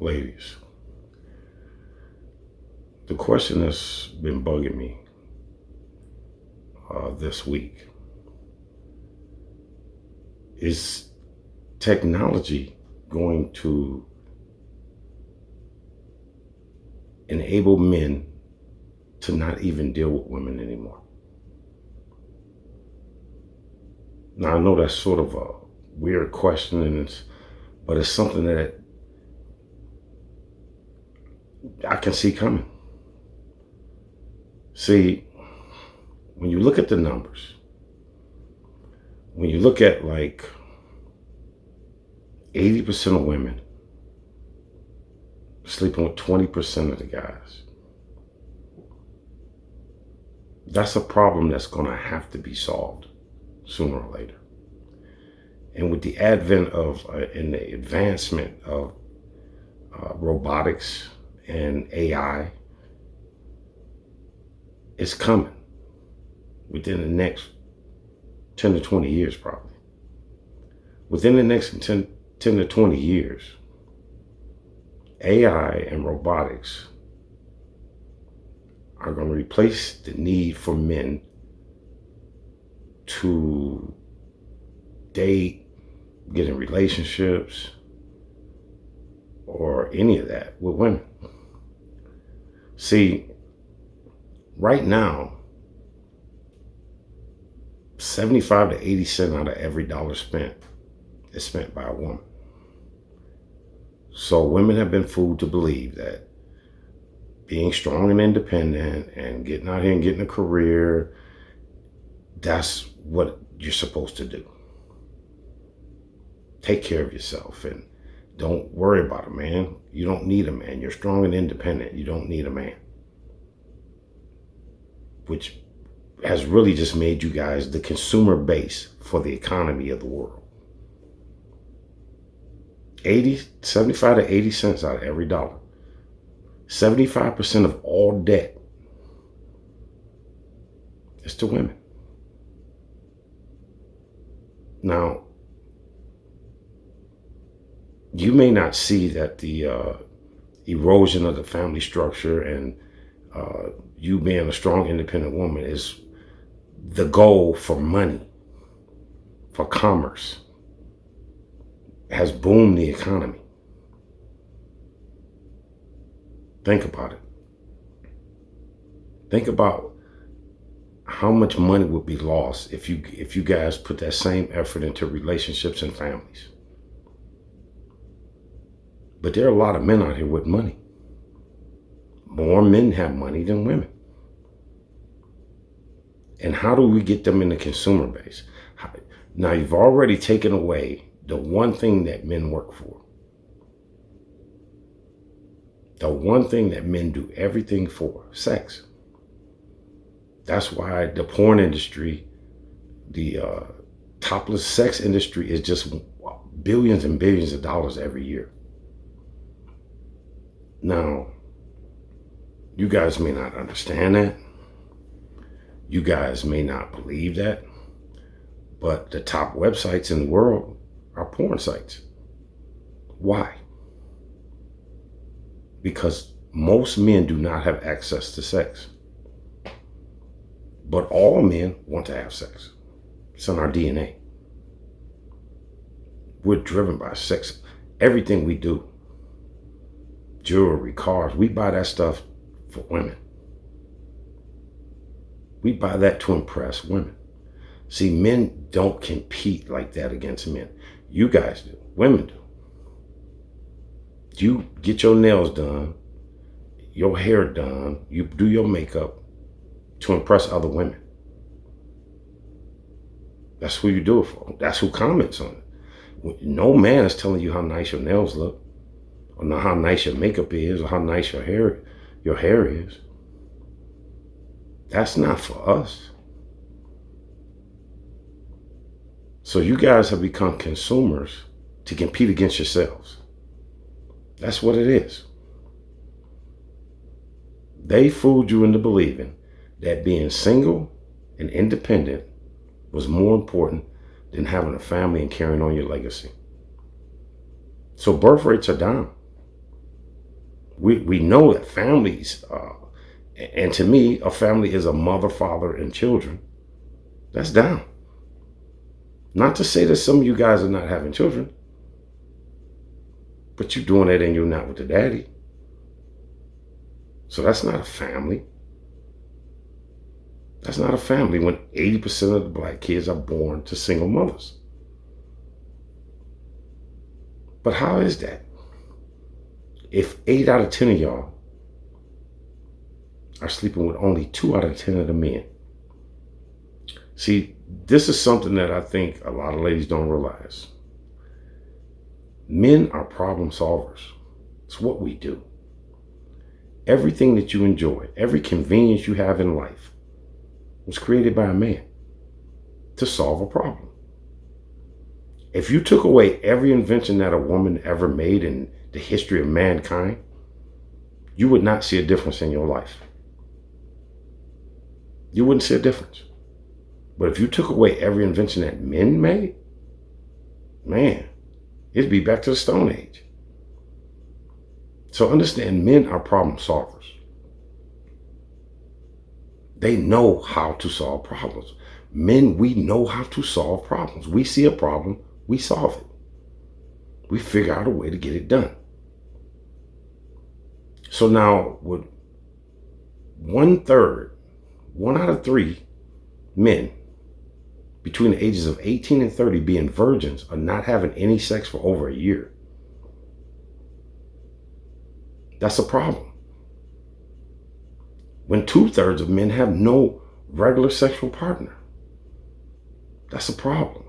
ladies, the question that's been bugging me this week is technology going to enable men to not even deal with women anymore? Now, I know that's sort of a weird question, but it's something that I can see coming. See, when you look at the numbers, when you look at like 80% of women sleeping with 20% of the guys, that's a problem that's going to have to be solved sooner or later. And with the advent of and the advancement of robotics and AI, it's coming within the next 10 to 20 years, probably. Within the next 10 to 20 years, AI and robotics are going to replace the need for men to date, get in relationships, or any of that with women. See, right now, 75 to 80 cents out of every dollar spent is spent by a woman. So women have been fooled to believe that being strong and independent and getting out here and getting a career, that's what you're supposed to do. Take care of yourself and don't worry about a man. You don't need a man. You're strong and independent. You don't need a man. Which has really just made you guys the consumer base for the economy of the world. 75 to 80 cents out of every dollar. 75% of all debt is to women. Now, you may not see that the erosion of the family structure and you being a strong, independent woman is the goal for money, for commerce, has boomed the economy. Think about it. Think about how much money would be lost if you guys put that same effort into relationships and families. But there are a lot of men out here with money. More men have money than women. And how do we get them in the consumer base? Now, you've already taken away the one thing that men work for. The one thing that men do everything for, sex. That's why the porn industry, the topless sex industry is just billions and billions of dollars every year. Now, you guys may not understand that. You guys may not believe that. But the top websites in the world are porn sites. Why? Because most men do not have access to sex. But all men want to have sex. It's in our DNA. We're driven by sex. Everything we do, jewelry, cars, we buy that stuff for women. We buy that to impress women. See, men don't compete like that against men. You guys do. Women do. You get your nails done, your hair done, you do your makeup to impress other women. That's who you do it for. That's who comments on it. No man is telling you how nice your nails look, or not how nice your makeup is, or how nice your hair is. That's not for us. So you guys have become consumers to compete against yourselves. That's what it is. They fooled you into believing that being single and independent was more important than having a family and carrying on your legacy. So birth rates are down. We know that families, and to me, a family is a mother, father, and children. That's down. Not to say that some of you guys are not having children, but you're doing it and you're not with the daddy. So that's not a family. That's not a family when 80% of the black kids are born to single mothers. But how is that? If 8 out of 10 of y'all are sleeping with only 2 out of 10 of the men. See, this is something that I think a lot of ladies don't realize. Men are problem solvers. It's what we do. Everything that you enjoy, every convenience you have in life was created by a man to solve a problem. If you took away every invention that a woman ever made in the history of mankind, you would not see a difference in your life. You wouldn't see a difference. But if you took away every invention that men made, man, it'd be back to the Stone Age. So understand, men are problem solvers. They know how to solve problems. Men, we know how to solve problems. We see a problem, we solve it. We figure out a way to get it done. So now, with 1/3, 1 out of 3 men between the ages of 18 and 30 being virgins or not having any sex for over a year, that's a problem. When 2/3 of men have no regular sexual partner, that's a problem.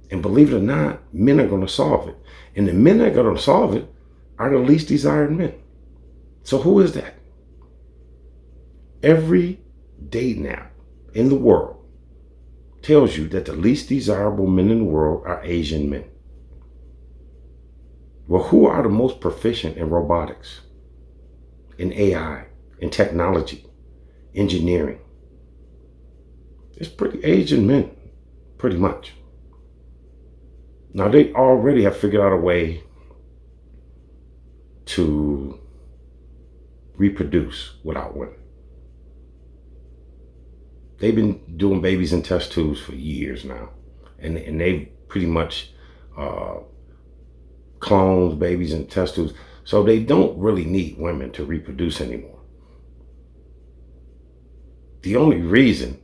And believe it or not, men are going to solve it. And the men that are going to solve it are the least desired men. So who is that? Every dating app in the world tells you that the least desirable men in the world are Asian men. Well, who are the most proficient in robotics, in AI, in technology, engineering? It's pretty Asian men, pretty much. Now, they already have figured out a way to reproduce without women. They've been doing babies in test tubes for years now. And they've pretty much cloned babies in test tubes. So they don't really need women to reproduce anymore. The only reason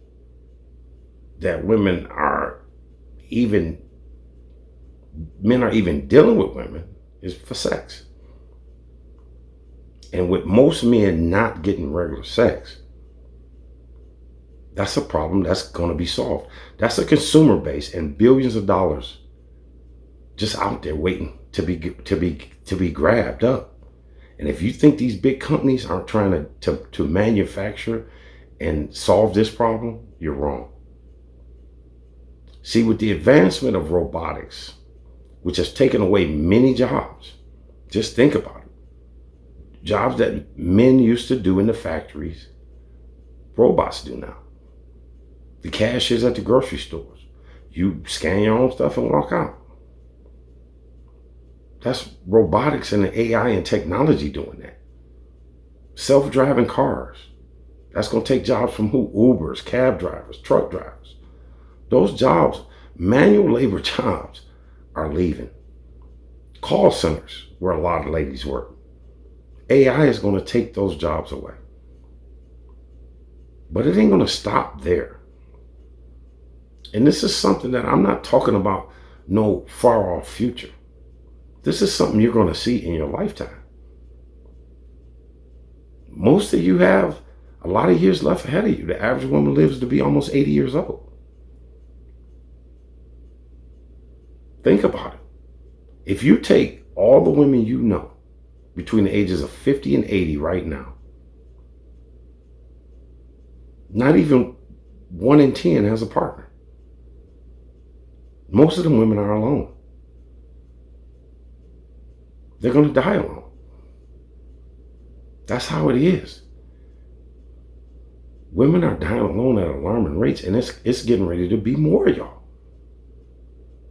that men are even dealing with women is for sex. And with most men not getting regular sex, that's a problem that's going to be solved. That's a consumer base and billions of dollars just out there waiting to be grabbed up. And if you think these big companies aren't trying to manufacture and solve this problem, you're wrong. See, with the advancement of robotics, which has taken away many jobs, just think about it. Jobs that men used to do in the factories, robots do now. The cashiers at the grocery stores, you scan your own stuff and walk out. That's robotics and the AI and technology doing that. Self-driving cars, that's going to take jobs from who? Ubers, cab drivers, truck drivers. Those jobs, manual labor jobs, are leaving. Call centers, where a lot of ladies work. AI is going to take those jobs away. But it ain't going to stop there. And this is something that I'm not talking about no far off future. This is something you're going to see in your lifetime. Most of you have a lot of years left ahead of you. The average woman lives to be almost 80 years old. Think about it. If you take all the women you know between the ages of 50 and 80 right now, not even 1 in 10 has a partner. Most of them women are alone. They're going to die alone. That's how it is. Women are dying alone at alarming rates, and it's getting ready to be more, y'all.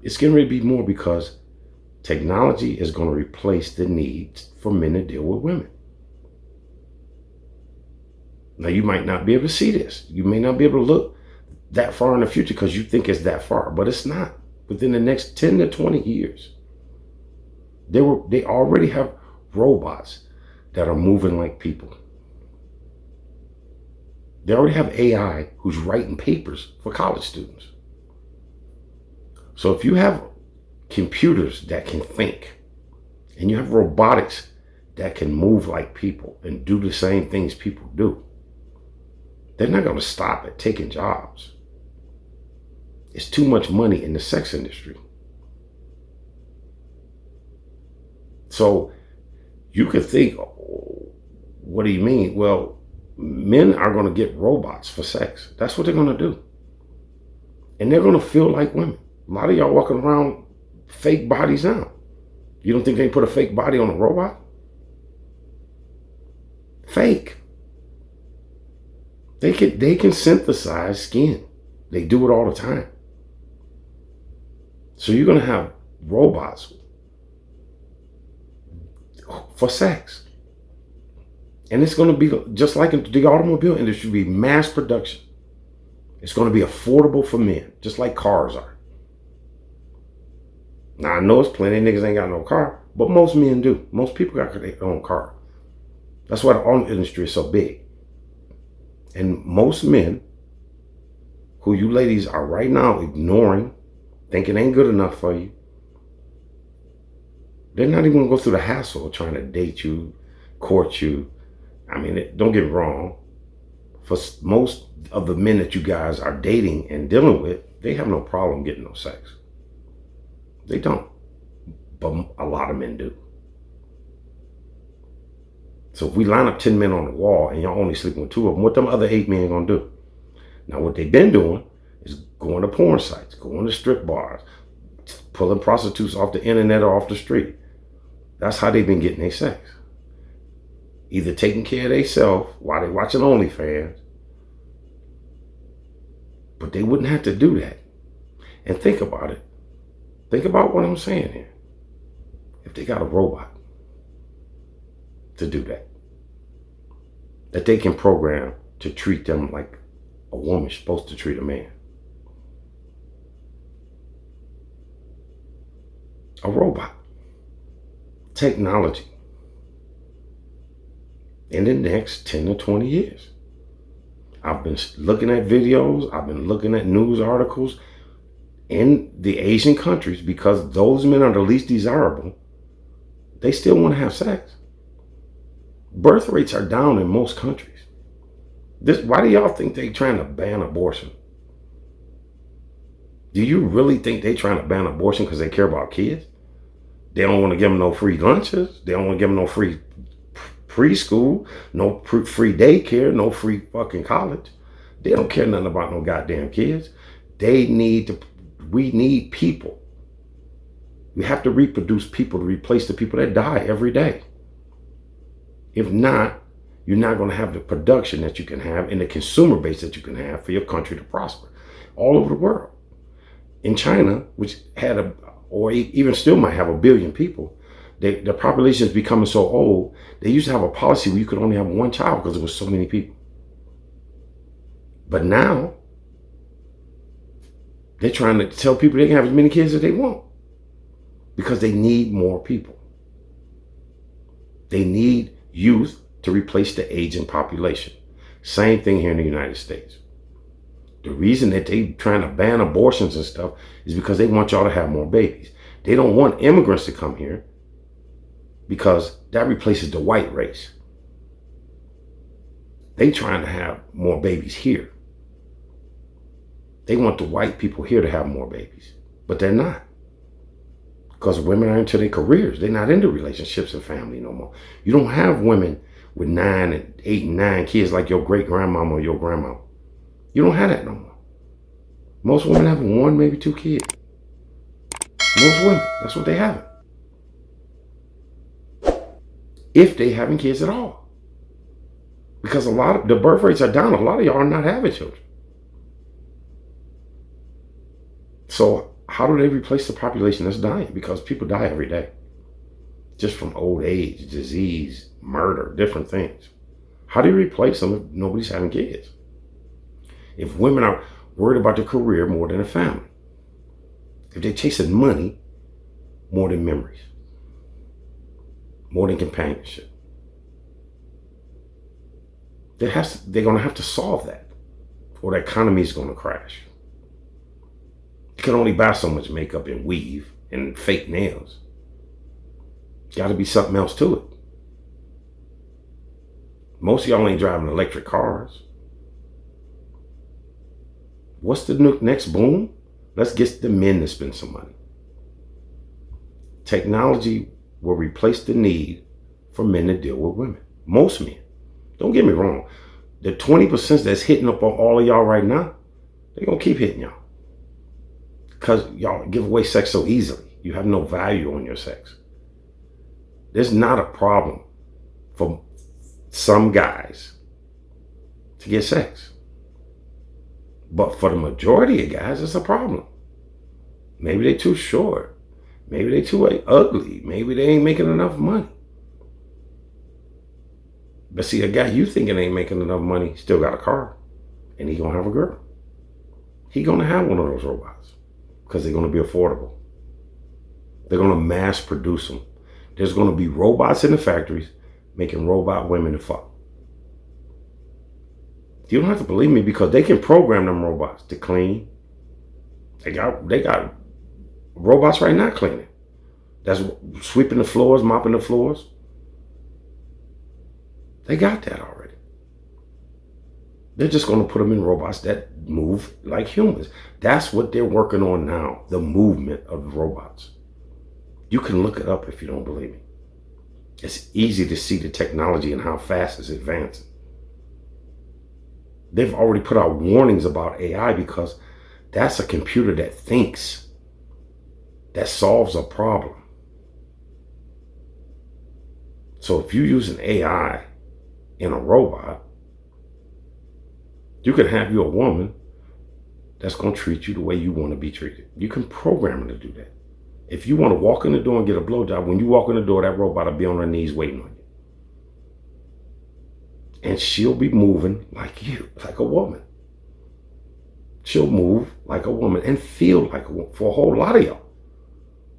It's getting ready to be more because Technology is going to replace the need for men to deal with women. Now, you might not be able to see this. You may not be able to look that far in the future because you think it's that far, but it's not. Within the next 10 to 20 years, they already have robots that are moving like people. They already have AI who's writing papers for college students. So if you have computers that can think, and you have robotics that can move like people and do the same things people do, they're not going to stop at taking jobs. It's too much money in the sex industry. So you could think, oh, what do you mean? Well, men are going to get robots for sex. That's what they're going to do. And they're going to feel like women. A lot of y'all walking around fake bodies now. You don't think they put a fake body on a robot? Fake. They can synthesize skin. They do it all the time. So you're going to have robots for sex. And it's going to be just like in the automobile industry, be mass production. It's going to be affordable for men, just like cars are. Now, I know it's plenty of niggas ain't got no car, but most men do. Most people got their own car. That's why the auto industry is so big. And most men, who you ladies are right now ignoring, thinking ain't good enough for you, they're not even going to go through the hassle of trying to date you, court you. I mean, don't get me wrong. For most of the men that you guys are dating and dealing with, they have no problem getting no sex. They don't. But a lot of men do. So if we line up 10 men on the wall and y'all only sleeping with 2 of them, what them other 8 men gonna do? Now, what they've been doing is going to porn sites, going to strip bars, pulling prostitutes off the internet or off the street. That's how they've been getting their sex. Either taking care of themselves while they watching OnlyFans, but they wouldn't have to do that. And think about it. Think about what I'm saying here. If they got a robot to do that they can program to treat them like a woman's supposed to treat a man. A robot. Technology. In the next 10 to 20 years. I've been looking at videos, I've been looking at news articles in the Asian countries, because those men are the least desirable. They still want to have sex. Birth rates are down in most countries. Why do y'all think they trying to ban abortion? Do you really think they trying to ban abortion because they care about kids? They don't want to give them no free lunches. They don't want to give them no free preschool, no free daycare, no free fucking college. They don't care nothing about no goddamn kids. We need people. We have to reproduce people to replace the people that die every day. If not, you're not going to have the production that you can have and the consumer base that you can have for your country to prosper all over the world. In China, which had or even still might have 1 billion people, their population is becoming so old, they used to have a policy where you could only have 1 child because there was so many people. But now, they're trying to tell people they can have as many kids as they want because they need more people. They need youth to replace the aging population. Same thing here in the United States. The reason that they trying to ban abortions and stuff is because they want y'all to have more babies. They don't want immigrants to come here because that replaces the white race. They trying to have more babies here. They want the white people here to have more babies, but they're not. Because women are into their careers. They're not into relationships and family no more. You don't have women with 9 and 8 and 9 kids like your great grandmama or your grandma. You don't have that no more. Most women have 1, maybe 2 kids. Most women, that's what they have. If they having kids at all. Because a lot of the birth rates are down. A lot of y'all are not having children. So how do they replace the population that's dying? Because people die every day. Just from old age, disease, murder, different things. How do you replace them if nobody's having kids? If women are worried about their career more than a family. If they're chasing money more than memories. More than companionship. They're going to have to solve that. Or the economy is going to crash. You can only buy so much makeup and weave and fake nails. Got to be something else to it. Most of y'all ain't driving electric cars. What's the next boom? Let's get the men to spend some money. Technology will replace the need for men to deal with women. Most men. Don't get me wrong. The 20% that's hitting up on all of y'all right now, they're going to keep hitting y'all. Because y'all give away sex so easily. You have no value on your sex. There's not a problem for some guys to get sex. But for the majority of guys, it's a problem. Maybe they're too short. Maybe they're too ugly. Maybe they ain't making enough money. But see, a guy you thinking ain't making enough money still got a car. And he gonna have a girl. He gonna have one of those robots. Because they're gonna be affordable. They're gonna mass produce them. There's gonna be robots in the factories making robot women to fuck. You don't have to believe me because they can program them robots to clean. They got robots right now cleaning. That's sweeping the floors, mopping the floors. They got that already. They're just going to put them in robots that move like humans. That's what they're working on now, the movement of the robots. You can look it up if you don't believe me. It's easy to see the technology and how fast it's advancing. They've already put out warnings about AI because that's a computer that thinks, that solves a problem. So if you use an AI in a robot, you can have you a woman that's going to treat you the way you want to be treated. You can program her to do that. If you want to walk in the door and get a blowjob, when you walk in the door, that robot will be on her knees waiting on you. And she'll be moving like you, like a woman. She'll move like a woman and feel like a woman for a whole lot of y'all.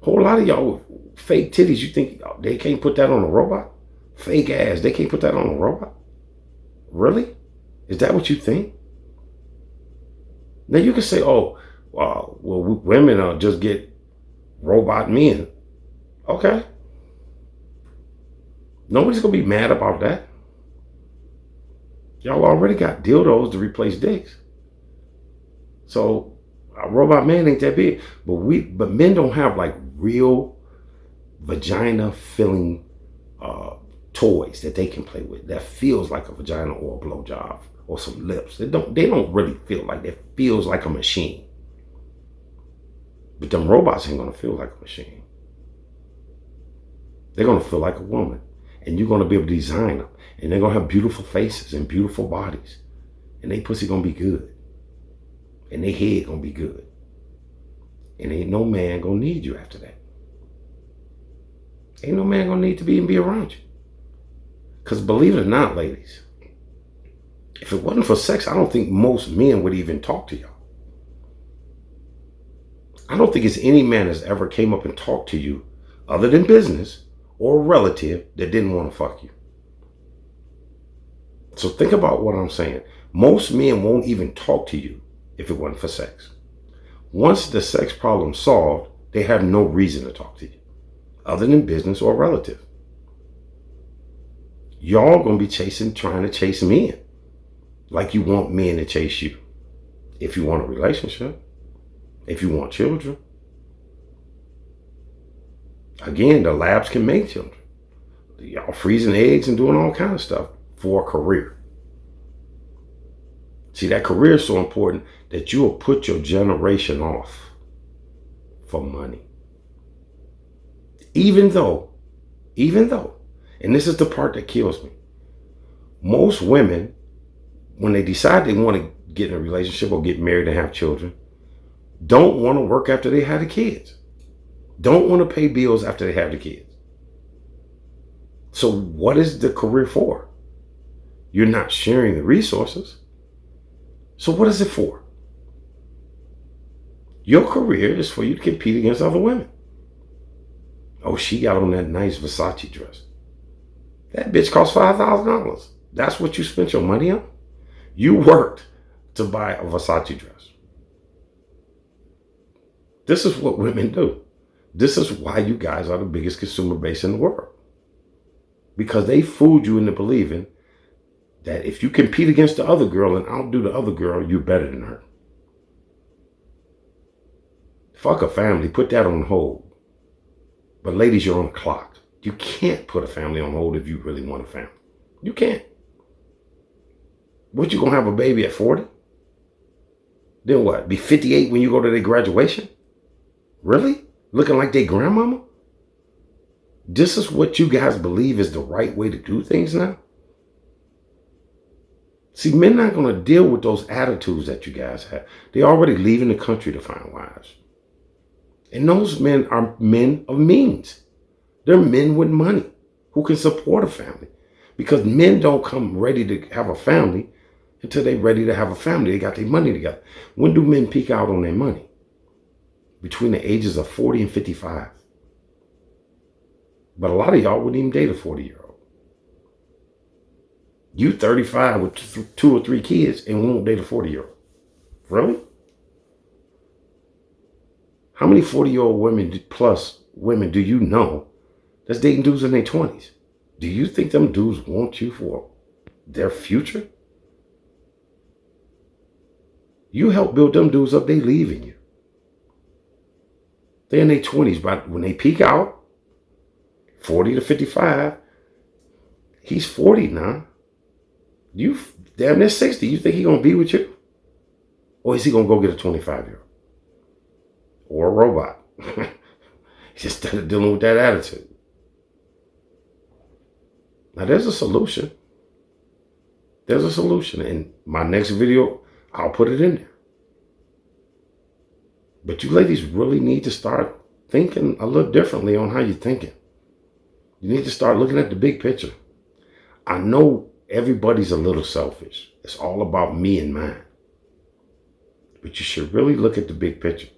A whole lot of y'all with fake titties, you think they can't put that on a robot? Fake ass, they can't put that on a robot? Really? Is that what you think? Now you can say, oh, well, women just get robot men. Okay. Nobody's going to be mad about that. Y'all already got dildos to replace dicks. So a robot man ain't that big. But men don't have like real vagina filling toys that they can play with that feels like a vagina or a blowjob or some lips. They don't really feel like that. Feels like a machine. But them robots ain't gonna feel like a machine. They're gonna feel like a woman. And you're gonna be able to design them. And they're gonna have beautiful faces and beautiful bodies. And they pussy gonna be good. And they head gonna be good. And ain't no man gonna need you after that. Ain't no man gonna need to be around you. Because believe it or not, ladies, if it wasn't for sex, I don't think most men would even talk to y'all. I don't think it's any man that's ever came up and talked to you other than business or a relative that didn't want to fuck you. So think about what I'm saying. Most men won't even talk to you if it wasn't for sex. Once the sex problem's solved, they have no reason to talk to you other than business or relative. Y'all gonna be trying to chase men like you want men to chase you. If you want a relationship, if you want children. Again, the labs can make children. Y'all freezing eggs and doing all kind of stuff for a career. See, that career is so important that you will put your generation off for money. Even though, and this is the part that kills me. Most women, when they decide they want to get in a relationship or get married and have children, don't want to work after they have the kids, don't want to pay bills after they have the kids. So what is the career for? You're not sharing the resources. So what is it for? Your career is for you to compete against other women. Oh, she got on that nice Versace dress. That bitch cost $5,000. That's what you spent your money on? You worked to buy a Versace dress. This is what women do. This is why you guys are the biggest consumer base in the world. Because they fooled you into believing that if you compete against the other girl and outdo the other girl, you're better than her. Fuck a family, put that on hold. But ladies, you're on the clock. You can't put a family on hold if you really want a family. You can't. What, you gonna have a baby at 40? Then what, be 58 when you go to their graduation? Really? Looking like their grandmama? This is what you guys believe is the right way to do things now? See, men not going to deal with those attitudes that you guys have. They're already leaving the country to find wives. And those men are men of means. They're men with money who can support a family. Because men don't come ready to have a family until they're ready to have a family. They got their money together. When do men peak out on their money? Between the ages of 40 and 55. But a lot of y'all wouldn't even date a 40-year-old. You 35 with 2 or 3 kids and won't date a 40-year-old. Really? How many 40-year-old women plus women do you know that's dating dudes in their 20s? Do you think them dudes want you for their future? You help build them dudes up, they leaving you. They're in their 20s, but when they peak out, 40 to 55, he's 40 now. You damn near 60. You think he's going to be with you? Or is he going to go get a 25-year-old? Or a robot? Just dealing with that attitude. Now, there's a solution. There's a solution. In my next video, I'll put it in there. But you ladies really need to start thinking a little differently on how you're thinking. You need to start looking at the big picture. I know everybody's a little selfish. It's all about me and mine. But you should really look at the big picture.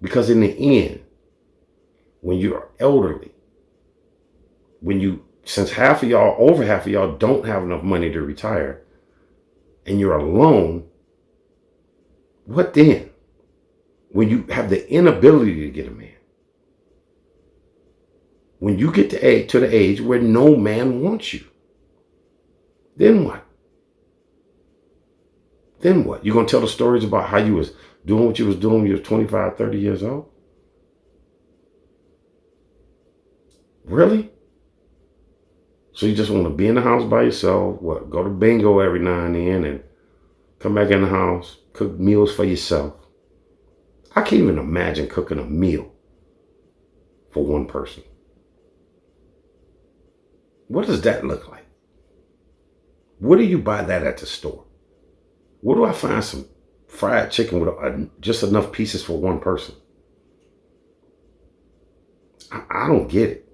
Because in the end, when you are elderly, since over half of y'all don't have enough money to retire, and you're alone, what then? When you have the inability to get a man. When you get to the age where no man wants you, then what? Then what? You're going to tell the stories about how you was doing what you was doing when you was 25, 30 years old? Really? So you just want to be in the house by yourself, go to bingo every now and then and come back in the house, cook meals for yourself. I can't even imagine cooking a meal for one person. What does that look like? Where do you buy that at the store? Where do I find some fried chicken with just enough pieces for one person? I don't get it.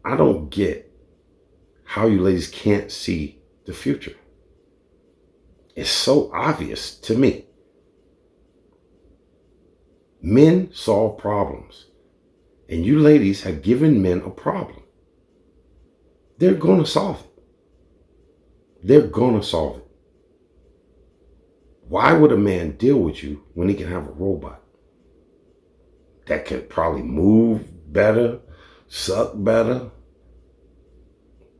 I don't get how you ladies can't see the future. It's so obvious to me. Men solve problems. And you ladies have given men a problem. They're going to solve it. They're going to solve it. Why would a man deal with you when he can have a robot that can probably move better, suck better,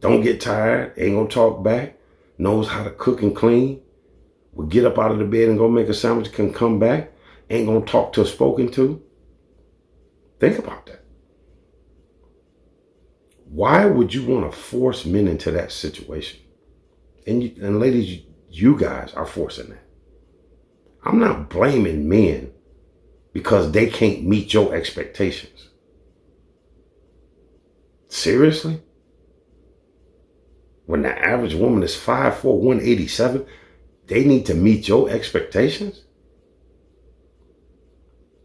don't get tired, ain't going to talk back, knows how to cook and clean, will get up out of the bed and go make a sandwich, can come back, ain't going to talk till spoken to? Think about that. Why would you want to force men into that situation? And ladies, you guys are forcing that. I'm not blaming men because they can't meet your expectations. Seriously? When the average woman is 5'4", 187, they need to meet your expectations?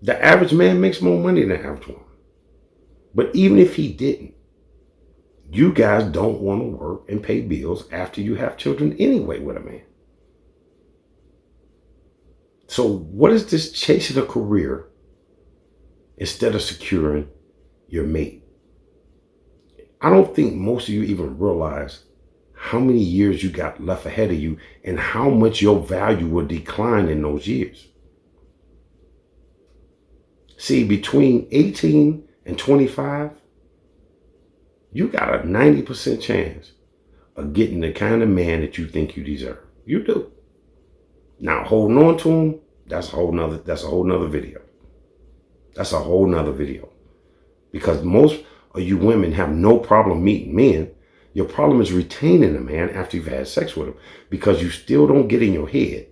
The average man makes more money than the average woman. But even if he didn't, you guys don't want to work and pay bills after you have children anyway with a man. So what is this chasing a career instead of securing your mate? I don't think most of you even realize how many years you got left ahead of you and how much your value will decline in those years. See, between 18 and 25, you got a 90% chance of getting the kind of man that you think you deserve. You do. Now, holding on to him, that's a whole nother video. That's a whole nother video. Because most of you women have no problem meeting men. Your problem is retaining a man after you've had sex with him, because you still don't get in your head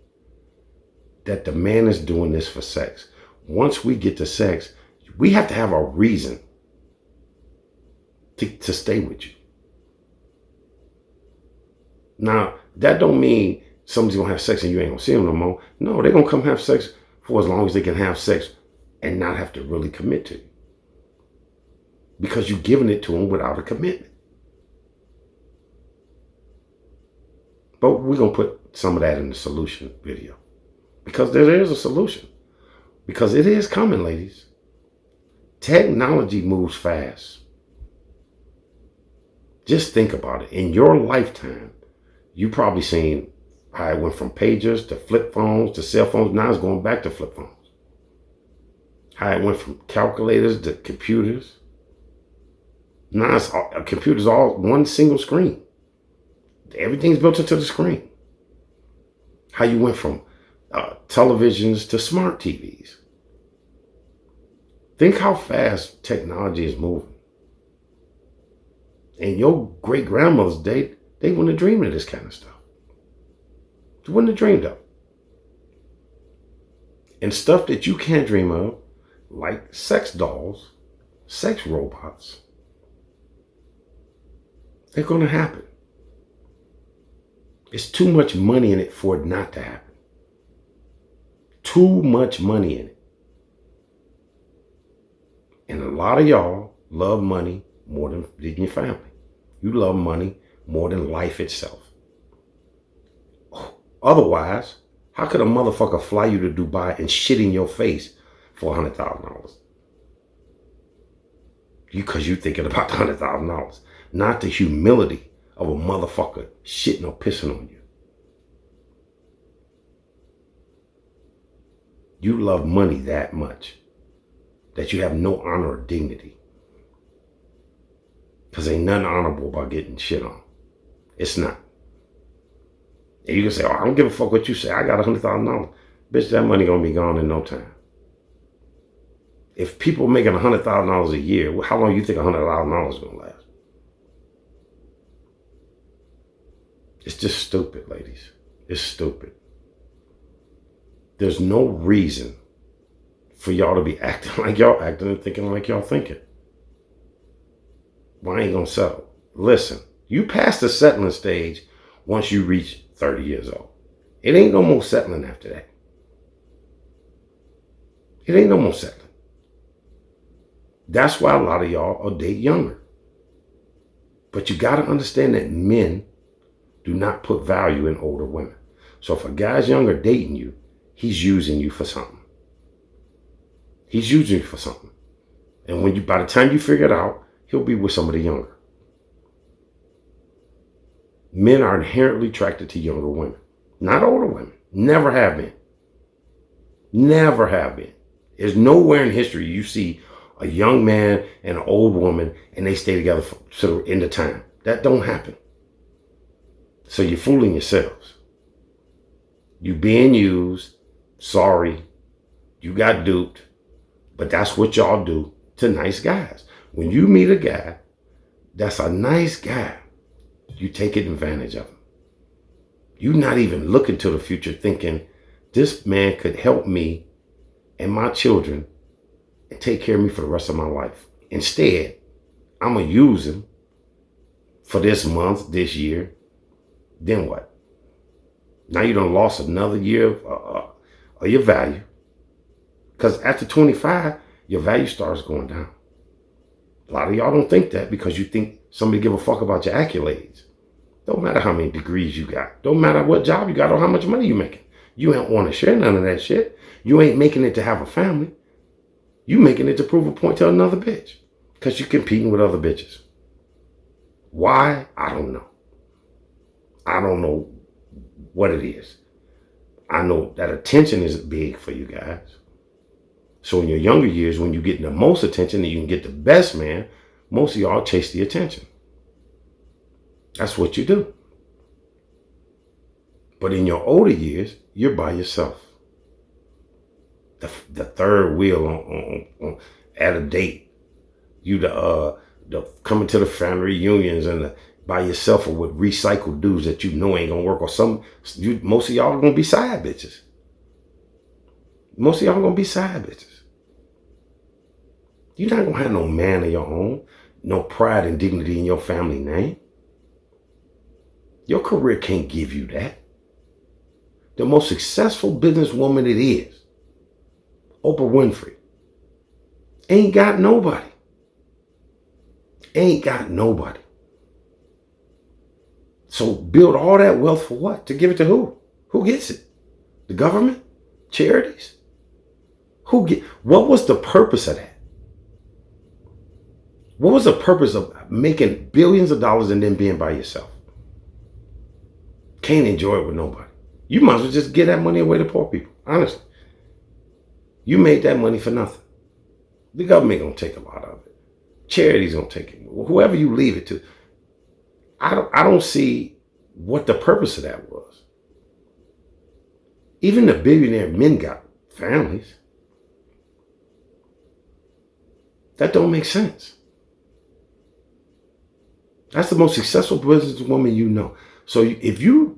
that the man is doing this for sex. Once we get to sex, we have to have a reason to stay with you. Now, that don't mean somebody's gonna have sex and you ain't gonna see them no more. No, they're gonna come have sex for as long as they can have sex and not have to really commit to you, because you're giving it to them without a commitment. But we're gonna put some of that in the solution video, because there is a solution, because it is coming, ladies. Technology moves fast. Just think about it. In your lifetime, you probably seen how it went from pagers to flip phones to cell phones. Now it's going back to flip phones. How it went from calculators to computers. Now it's computers all one single screen. Everything's built into the screen. How you went from televisions to smart TVs. Think how fast technology is moving. In your great-grandmother's day, they wouldn't have dreamed of this kind of stuff. They wouldn't have dreamed of. And stuff that you can't dream of, like sex dolls, sex robots, they're going to happen. It's too much money in it for it not to happen. Too much money in it. And a lot of y'all love money more than your family. You love money more than life itself. Otherwise, how could a motherfucker fly you to Dubai and shit in your face for $100,000? Because you thinking about the $100,000, not the humility of a motherfucker shitting or pissing on you. You love money that much that you have no honor or dignity. Because ain't nothing honorable about getting shit on. It's not. And you can say, oh, I don't give a fuck what you say. I got $100,000. Bitch, that money gonna be gone in no time. If people making $100,000 a year, how long you think $100,000 is gonna last? It's just stupid, ladies. It's stupid. There's no reason for y'all to be acting like y'all acting and thinking like y'all thinking. Well, I ain't gonna settle. Listen, you pass the settling stage once you reach 30 years old. It ain't no more settling after that. It ain't no more settling. That's why a lot of y'all are date younger. But you gotta understand that men do not put value in older women. So if a guy's younger dating you, he's using you for something. He's using you for something. And when by the time you figure it out, he'll be with somebody younger. Men are inherently attracted to younger women, not older women. Never have been. Never have been. There's nowhere in history you see a young man and an old woman and they stay together for the end of time. That don't happen. So you're fooling yourselves. You being used. Sorry. You got duped. But that's what y'all do to nice guys. When you meet a guy that's a nice guy, you take advantage of him. You're not even looking to the future thinking, this man could help me and my children and take care of me for the rest of my life. Instead, I'm going to use him for this month, this year. Then what? Now you done lost another year of your value. Because after 25, your value starts going down. A lot of y'all don't think that because you think somebody give a fuck about your accolades. Don't matter how many degrees you got. Don't matter what job you got or how much money you making. You ain't want to share none of that shit. You ain't making it to have a family. You making it to prove a point to another bitch. Because you're competing with other bitches. Why? I don't know. I don't know what it is. I know that attention is big for you guys. So in your younger years, when you're getting the most attention and you can get the best man, most of y'all chase the attention. That's what you do. But in your older years, you're by yourself. The third wheel on at a date. You the coming to the family reunions and by yourself or with recycled dudes that you know ain't gonna work, or most of y'all are gonna be side bitches. Most of y'all gonna be side bitches. You're not gonna have no man of your own, no pride and dignity in your family name. Your career can't give you that. The most successful businesswoman it is, Oprah Winfrey, ain't got nobody. Ain't got nobody. So build all that wealth for what? To give it to who? Who gets it? The government? Charities? What was the purpose of that? What was the purpose of making billions of dollars and then being by yourself? Can't enjoy it with nobody. You might as well just give that money away to poor people. Honestly. You made that money for nothing. The government gonna take a lot of it. Charities gonna take it. Whoever you leave it to. I don't see what the purpose of that was. Even the billionaire men got families. That don't make sense. That's the most successful businesswoman you know. So if you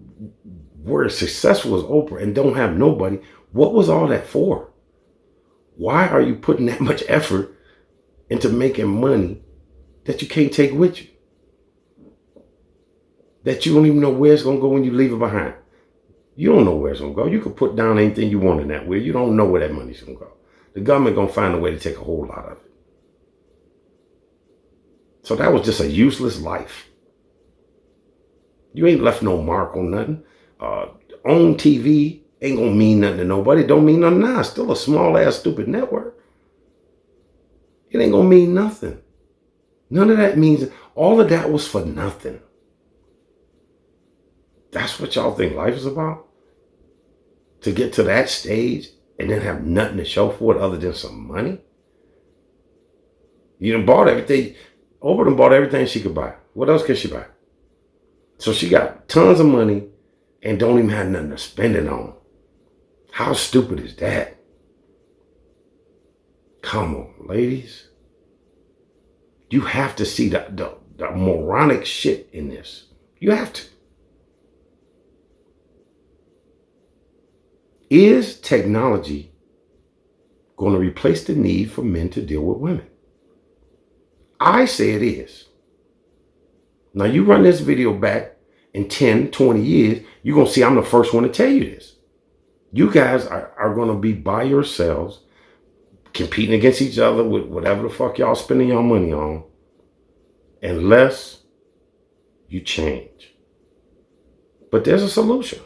were as successful as Oprah and don't have nobody, what was all that for? Why are you putting that much effort into making money that you can't take with you? That you don't even know where it's going to go when you leave it behind. You don't know where it's going to go. You can put down anything you want in that wheel. You don't know where that money's going to go. The government going to find a way to take a whole lot of it. So that was just a useless life. You ain't left no mark on nothing. On TV ain't going to mean nothing to nobody. It don't mean nothing now. It's still a small ass stupid network. It ain't going to mean nothing. None of that means, all of that was for nothing. That's what y'all think life is about? To get to that stage and then have nothing to show for it other than some money? You done bought everything. Oprah done bought everything she could buy. What else can she buy? So she got tons of money and don't even have nothing to spend it on. How stupid is that? Come on, ladies. You have to see the moronic shit in this. You have to. Is technology going to replace the need for men to deal with women? I say it is. Now you run this video back in 10, 20 years, you're going to see I'm the first one to tell you this. You guys are going to be by yourselves, competing against each other with whatever the fuck y'all spending your money on, unless you change. But there's a solution.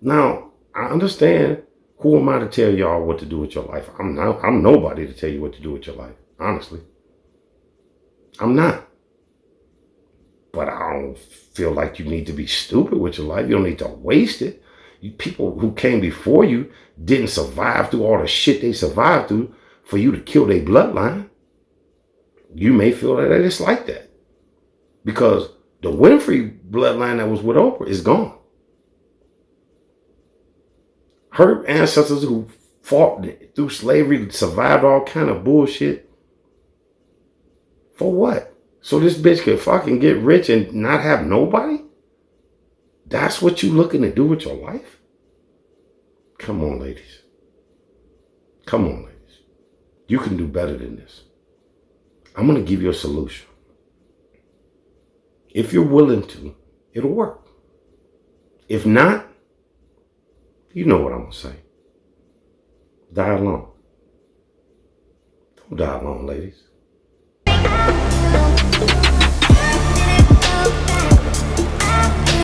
Now, I understand. Who am I to tell y'all what to do with your life? I'm nobody to tell you what to do with your life, honestly. I'm not. But I don't feel like you need to be stupid with your life. You don't need to waste it. People who came before you didn't survive through all the shit they survived through for you to kill their bloodline. You may feel that it's like that. Because the Winfrey bloodline that was with Oprah is gone. Her ancestors who fought through slavery, survived all kind of bullshit. For what? So this bitch could fucking get rich and not have nobody? That's what you looking to do with your life? Come on, ladies. Come on, ladies. You can do better than this. I'm going to give you a solution. If you're willing to, it'll work. If not, you know what I'm going to say. Die alone. Don't die alone, ladies.